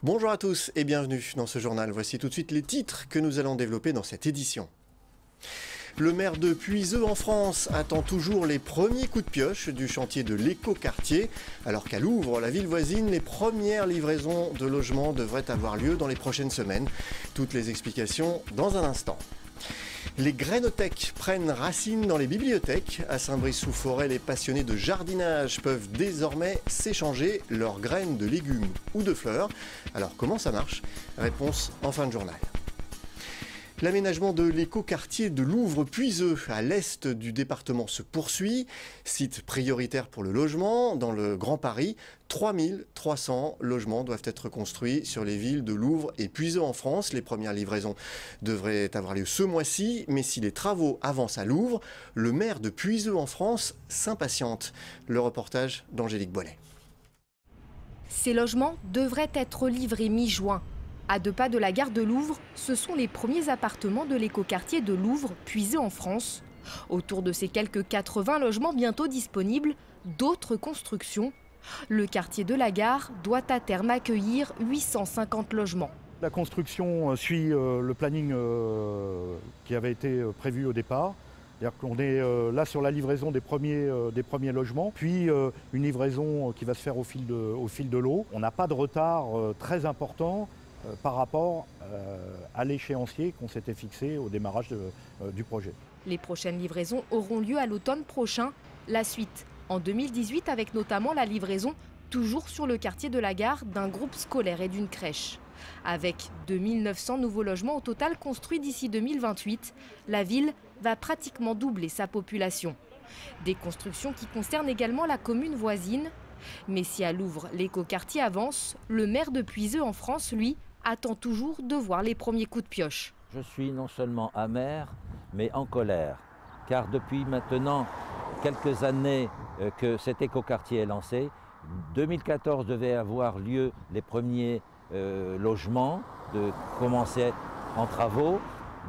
Bonjour à tous et bienvenue dans ce journal. Voici tout de suite les titres que nous allons développer dans cette édition. Le maire de Puiseux en France attend toujours les premiers coups de pioche du chantier de l'écoquartier. Alors qu'à Louvre, la ville voisine, les premières livraisons de logements devraient avoir lieu dans les prochaines semaines. Toutes les explications dans un instant. Les grainothèques prennent racine dans les bibliothèques. À Saint-Brice-sous-Forêt, les passionnés de jardinage peuvent désormais s'échanger leurs graines de légumes ou de fleurs. Alors comment ça marche? Réponse en fin de journal. L'aménagement de l'écoquartier de Louvre-Puiseux à l'est du département se poursuit. Site prioritaire pour le logement dans le Grand Paris. 3300 logements doivent être construits sur les villes de Louvre et Puiseux en France. Les premières livraisons devraient avoir lieu ce mois-ci. Mais si les travaux avancent à Louvre, le maire de Puiseux en France s'impatiente. Le reportage d'Angélique Bollet. Ces logements devraient être livrés mi-juin. À 2 pas de la gare de Louvre, ce sont les premiers appartements de l'écoquartier de Louvre, Puiseux en France. Autour de ces quelques 80 logements bientôt disponibles, d'autres constructions. Le quartier de la gare doit à terme accueillir 850 logements. La construction suit le planning qui avait été prévu au départ. C'est-à-dire qu'on est là sur la livraison des premiers logements, puis une livraison qui va se faire au fil de l'eau. On n'a pas de retard très important par rapport à l'échéancier qu'on s'était fixé au démarrage du projet. Les prochaines livraisons auront lieu à l'automne prochain. La suite en 2018 avec notamment la livraison, toujours sur le quartier de la gare, d'un groupe scolaire et d'une crèche. Avec 2900 nouveaux logements au total construits d'ici 2028, la ville va pratiquement doubler sa population. Des constructions qui concernent également la commune voisine. Mais si à Louvre l'écoquartier avance, le maire de Puiseux en France, lui, attend toujours de voir les premiers coups de pioche. Je suis non seulement amer, mais en colère. Car depuis maintenant quelques années que cet écoquartier est lancé, 2014 devait avoir lieu les premiers logements, de commencer en travaux.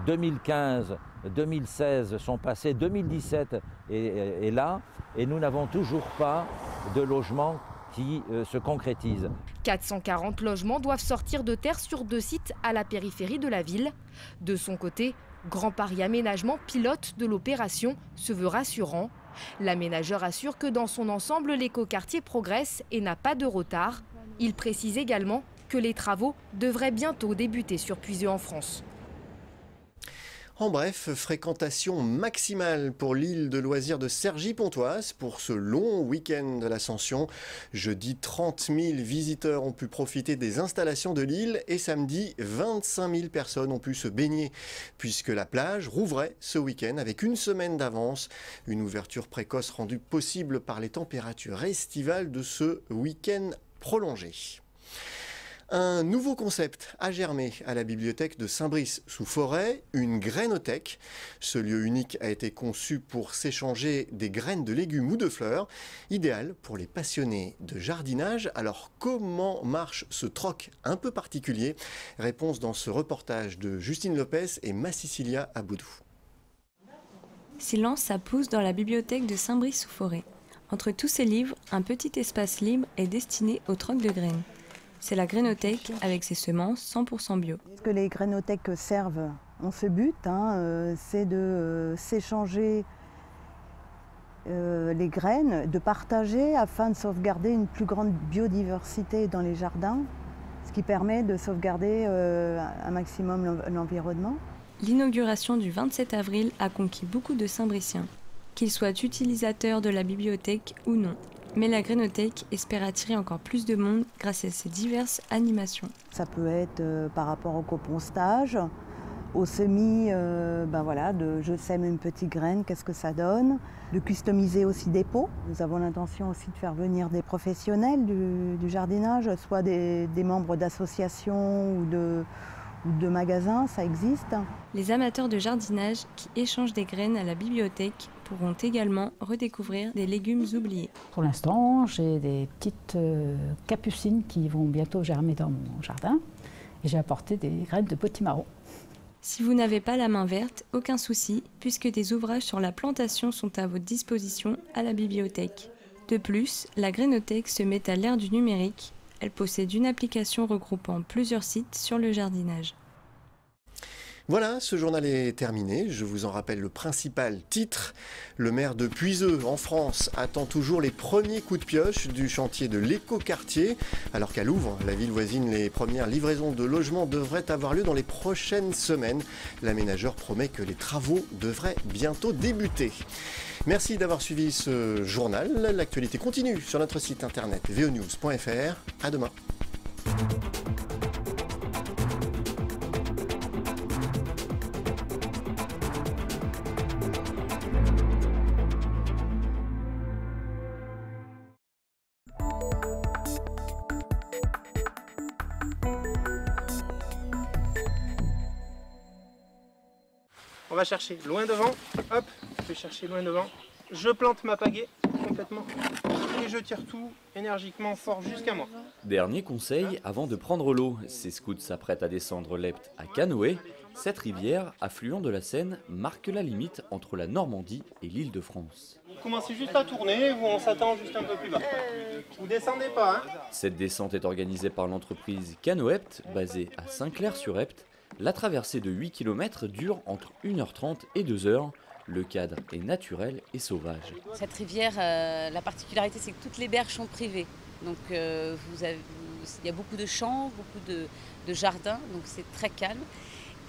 2015, 2016 sont passés, 2017 est là, et nous n'avons toujours pas de logements qui se concrétisent. 440 logements doivent sortir de terre sur 2 sites à la périphérie de la ville. De son côté, Grand Paris Aménagement, pilote de l'opération, se veut rassurant. L'aménageur assure que dans son ensemble, l'écoquartier progresse et n'a pas de retard. Il précise également que les travaux devraient bientôt débuter sur Puiseux en France. En bref, fréquentation maximale pour l'île de loisirs de Cergy-Pontoise pour ce long week-end de l'Ascension. Jeudi, 30 000 visiteurs ont pu profiter des installations de l'île et samedi, 25 000 personnes ont pu se baigner puisque la plage rouvrait ce week-end avec une semaine d'avance. Une ouverture précoce rendue possible par les températures estivales de ce week-end prolongé. Un nouveau concept a germé à la bibliothèque de Saint-Brice-sous-Forêt, une grainothèque. Ce lieu unique a été conçu pour s'échanger des graines de légumes ou de fleurs, idéal pour les passionnés de jardinage. Alors comment marche ce troc un peu particulier? Réponse dans ce reportage de Justine Lopez et Massicilia Aboudou. Silence, ça pousse dans la bibliothèque de Saint-Brice-sous-Forêt. Entre tous ces livres, un petit espace libre est destiné au troc de graines. C'est la grainothèque avec ses semences 100% bio. Ce que les grainothèques servent ont ce but, c'est de s'échanger les graines, de partager afin de sauvegarder une plus grande biodiversité dans les jardins, ce qui permet de sauvegarder un maximum l'environnement. L'inauguration du 27 avril a conquis beaucoup de Saint-Briciens, qu'ils soient utilisateurs de la bibliothèque ou non. Mais la grainothèque espère attirer encore plus de monde grâce à ses diverses animations. Ça peut être par rapport au compostage, au semis, de je sème une petite graine, qu'est-ce que ça donne. De customiser aussi des pots. Nous avons l'intention aussi de faire venir des professionnels du jardinage, soit des membres d'associations ou de magasins, ça existe. Les amateurs de jardinage qui échangent des graines à la bibliothèque pourront également redécouvrir des légumes oubliés. Pour l'instant, j'ai des petites capucines qui vont bientôt germer dans mon jardin et j'ai apporté des graines de potimarron. Si vous n'avez pas la main verte, aucun souci, puisque des ouvrages sur la plantation sont à votre disposition à la bibliothèque. De plus, la grainothèque se met à l'ère du numérique Elle possède une application regroupant plusieurs sites sur le jardinage. Voilà, ce journal est terminé. Je vous en rappelle le principal titre. Le maire de Puiseux, en France, attend toujours les premiers coups de pioche du chantier de l'écoquartier. Alors qu'à Louvre, la ville voisine, les premières livraisons de logements devraient avoir lieu dans les prochaines semaines. L'aménageur promet que les travaux devraient bientôt débuter. Merci d'avoir suivi ce journal. L'actualité continue sur notre site internet veonews.fr. À demain. On va chercher loin devant, hop, je vais chercher loin devant, je plante ma pagaie complètement et je tire tout énergiquement fort jusqu'à moi. Dernier conseil avant de prendre l'eau, ces scouts s'apprêtent à descendre l'Epte à canoë. Cette rivière, affluent de la Seine, marque la limite entre la Normandie et l'Île-de-France. Vous commencez juste à tourner ou on s'attend juste un peu plus bas. Vous descendez pas, hein. Cette descente est organisée par l'entreprise Canoepte, basée à Saint-Clair-sur-Epte. La traversée de 8 km dure entre 1h30 et 2h. Le cadre est naturel et sauvage. Cette rivière, la particularité, c'est que toutes les berges sont privées. Donc il y a beaucoup de champs, beaucoup de jardins, donc c'est très calme.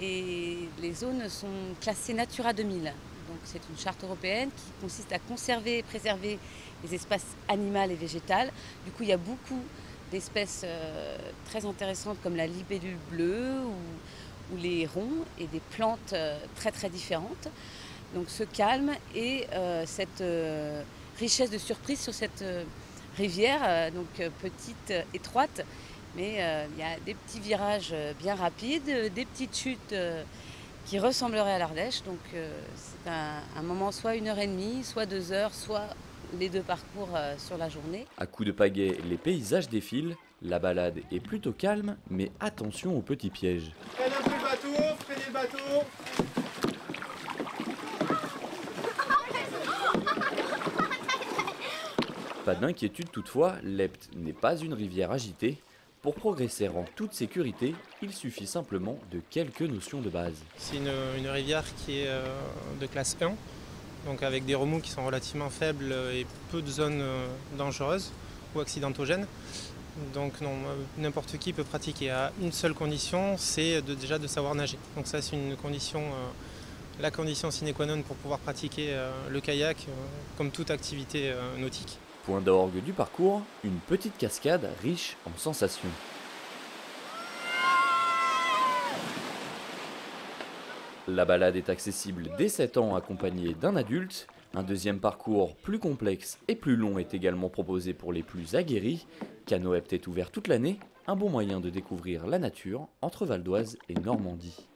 Et les zones sont classées Natura 2000. Donc c'est une charte européenne qui consiste à conserver et préserver les espaces animaux et végétaux. Du coup, il y a beaucoup d'espèces très intéressantes comme la libellule bleue ou les hérons et des plantes très très différentes. Donc ce calme et cette richesse de surprise sur cette rivière, donc petite, étroite, mais il y a des petits virages bien rapides, des petites chutes qui ressembleraient à l'Ardèche. Donc c'est un moment soit 1h30, soit 2h, soit les deux parcours sur la journée. À coups de pagaie, les paysages défilent. La balade est plutôt calme, mais attention aux petits pièges. Freinez un peu le bateau, freinez le bateau. Pas d'inquiétude toutefois, l'Epte n'est pas une rivière agitée. Pour progresser en toute sécurité, il suffit simplement de quelques notions de base. C'est une rivière qui est de classe 1, donc avec des remous qui sont relativement faibles et peu de zones dangereuses ou accidentogènes. Donc n'importe qui peut pratiquer à une seule condition, c'est déjà de savoir nager. Donc ça c'est une condition, la condition sine qua non pour pouvoir pratiquer le kayak comme toute activité nautique. Point d'orgue du parcours, une petite cascade riche en sensations. La balade est accessible dès 7 ans accompagnée d'un adulte. Un deuxième parcours plus complexe et plus long est également proposé pour les plus aguerris. Canoepte est ouvert toute l'année, un bon moyen de découvrir la nature entre Val d'Oise et Normandie.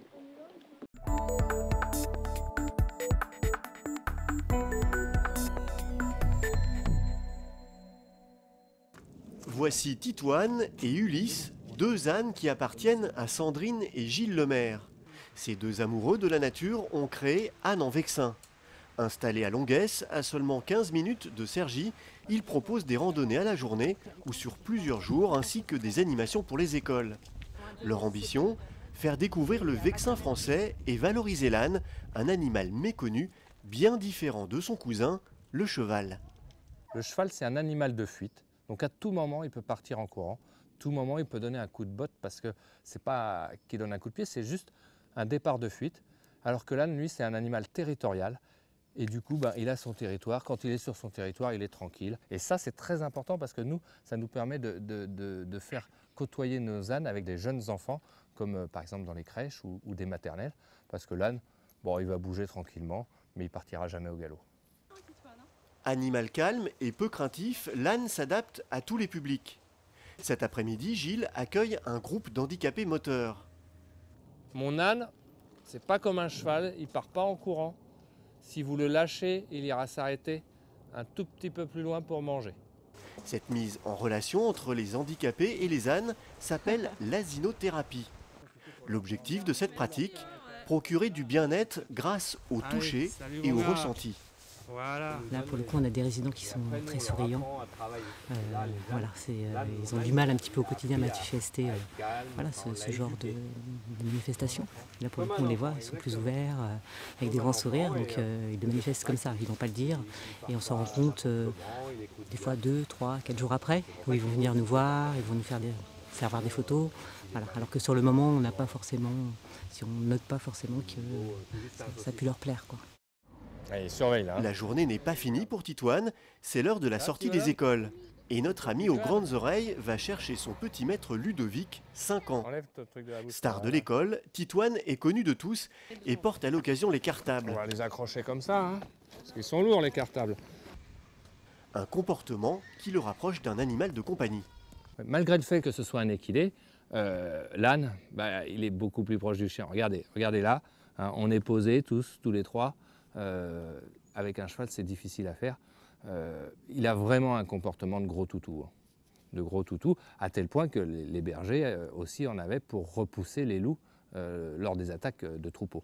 Voici Titoine et Ulysse, deux ânes qui appartiennent à Sandrine et Gilles Lemaire. Ces deux amoureux de la nature ont créé Âne en Vexin. Installés à Longuesse, à seulement 15 minutes de Cergy, ils proposent des randonnées à la journée ou sur plusieurs jours ainsi que des animations pour les écoles. Leur ambition, faire découvrir le Vexin français et valoriser l'âne, un animal méconnu, bien différent de son cousin, le cheval. Le cheval, c'est un animal de fuite. Donc à tout moment, il peut partir en courant. Tout moment, il peut donner un coup de botte parce que c'est pas qu'il donne un coup de pied, c'est juste un départ de fuite. Alors que l'âne, lui, c'est un animal territorial. Et du coup, il a son territoire. Quand il est sur son territoire, il est tranquille. Et ça, c'est très important parce que nous, ça nous permet de faire côtoyer nos ânes avec des jeunes enfants, comme par exemple dans les crèches ou des maternelles. Parce que l'âne, il va bouger tranquillement, mais il partira jamais au galop. Animal calme et peu craintif, l'âne s'adapte à tous les publics. Cet après-midi, Gilles accueille un groupe d'handicapés moteurs. Mon âne, c'est pas comme un cheval, il part pas en courant. Si vous le lâchez, il ira s'arrêter un tout petit peu plus loin pour manger. Cette mise en relation entre les handicapés et les ânes s'appelle l'asinothérapie. L'objectif de cette pratique, procurer du bien-être grâce au toucher et au ressenti. Là, pour le coup, on a des résidents qui sont très souriants. Voilà, ils ont du mal un petit peu au quotidien à manifester voilà, ce genre de manifestation. Là, pour le coup, on les voit, ils sont plus ouverts, avec des grands sourires, donc ils le manifestent comme ça. Ils ne vont pas le dire et on s'en rend compte des fois 2, 3, 4 jours après, où ils vont venir nous voir, ils vont nous faire voir des photos. Voilà. Alors que sur le moment, on n'a pas forcément, si on note pas forcément que ça a pu leur plaire, quoi. Allez, surveille là. La journée n'est pas finie pour Titoine, c'est l'heure de la sortie des écoles. Et notre ami aux grandes oreilles va chercher son petit maître Ludovic, 5 ans. Star de l'école, Titoine est connu de tous et porte à l'occasion les cartables. On va les accrocher comme ça, hein, parce qu'ils sont lourds les cartables. Un comportement qui le rapproche d'un animal de compagnie. Malgré le fait que ce soit un équidé, l'âne, il est beaucoup plus proche du chien. Regardez là, hein, on est posés tous les trois. Avec un cheval, c'est difficile à faire. Il a vraiment un comportement de gros toutou. À tel point que les bergers aussi en avaient pour repousser les loups lors des attaques de troupeaux.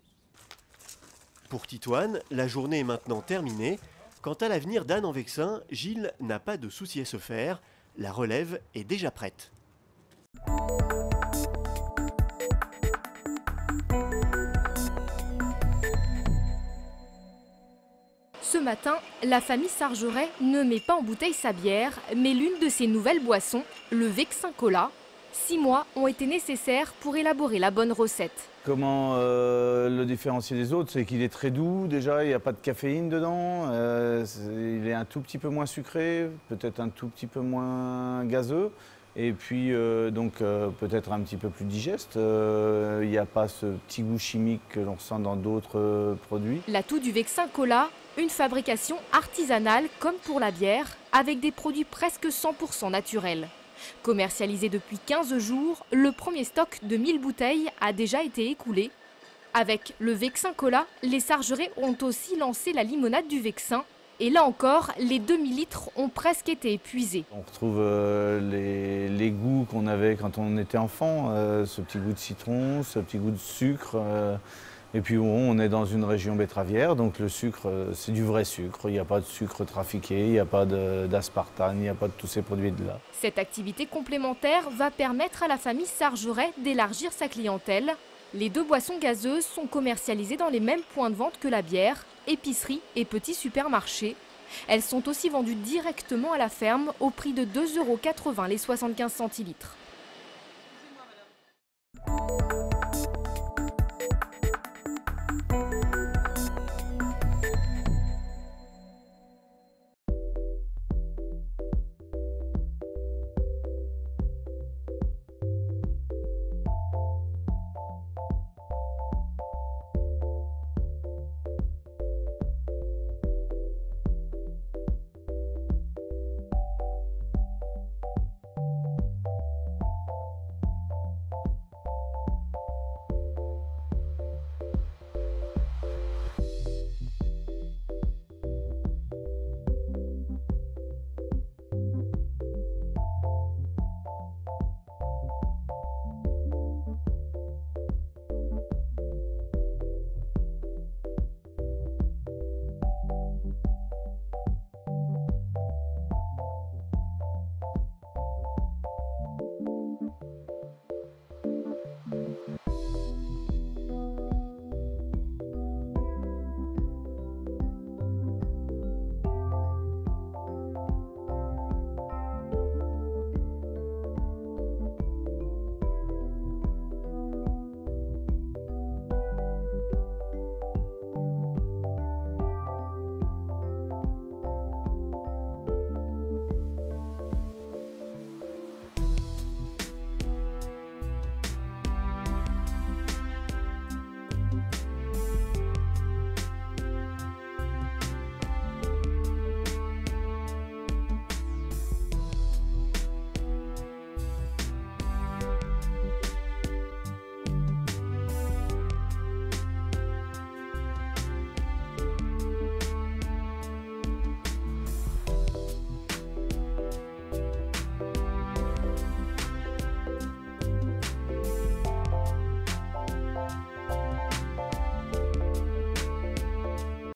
Pour Titoine, la journée est maintenant terminée. Quant à l'avenir d'Anne en Vexin, Gilles n'a pas de souci à se faire. La relève est déjà prête. Ce matin, la famille Sargeret ne met pas en bouteille sa bière, mais l'une de ses nouvelles boissons, le Vexin Cola. 6 mois ont été nécessaires pour élaborer la bonne recette. Comment le différencier des autres, c'est qu'il est très doux déjà, il n'y a pas de caféine dedans, il est un tout petit peu moins sucré, peut-être un tout petit peu moins gazeux. Et puis peut-être un petit peu plus digeste. Il n'y a pas ce petit goût chimique que l'on ressent dans d'autres produits. L'atout du Vexin Cola, une fabrication artisanale comme pour la bière, avec des produits presque 100% naturels. Commercialisé depuis 15 jours, le premier stock de 1000 bouteilles a déjà été écoulé. Avec le Vexin Cola, les Sargerets ont aussi lancé la limonade du Vexin. Et là encore, les demi-litres ont presque été épuisés. On retrouve les goûts qu'on avait quand on était enfant, ce petit goût de citron, ce petit goût de sucre. Et puis on est dans une région betteravière, donc le sucre, c'est du vrai sucre. Il n'y a pas de sucre trafiqué, il n'y a pas d'aspartame, il n'y a pas de tous ces produits-là. Cette activité complémentaire va permettre à la famille Sargeret d'élargir sa clientèle. Les 2 boissons gazeuses sont commercialisées dans les mêmes points de vente que la bière, épicerie et petits supermarchés. Elles sont aussi vendues directement à la ferme au prix de 2,80 € les 75 centilitres.